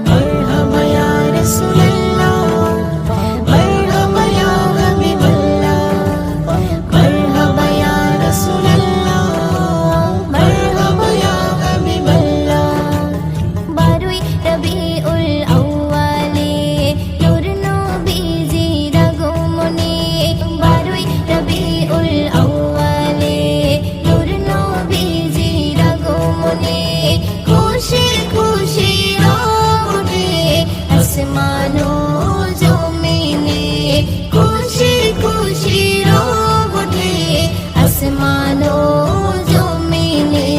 मरहबा या रसूल अल्लाह, मरहबा या हबीब अल्लाह, मरहबा या रसूल अल्लाह, मरहबा या हबीब अल्लाह। बारुई रबीउल अव्वाले नूर नबीजीर আগমনে, বারোই রবিউল আউয়ালে নূর নবীজির আগমনে, খুশি খুশি রব উঠে আসমান ও জমিনে, খুশি খুশি রব উঠে আসমান ও জমিনে।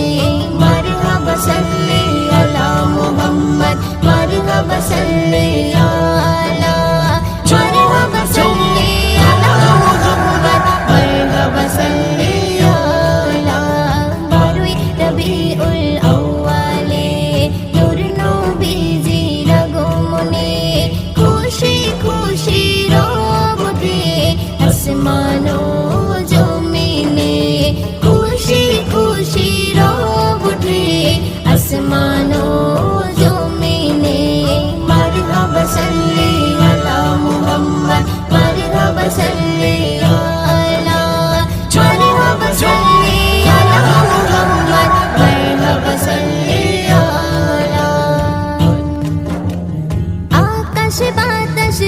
মারহাবা সাল্লি আলা মুহাম্মদ, মারহাবা সাল্লি আলা, মারহাবা সাল্লি আলা মুহাম্মদ, মারহাবা সাল্লি আলা। বারোই রবিউল আউয়ালে নূর নবীজির আগমনে, খুশি খুশি রব উঠে আসমান ও জমিনে, খুশি খুশি রব উঠে আসমান ও জমিনে। মারহাবা সাল্লি আলা মুহাম্মদ, মারহাবা সাল্লি আলা, মারহাবা সাল্লি আলা মুহাম্মদ, মারহাবা সাল্লি আলা। আকাশ বাতাস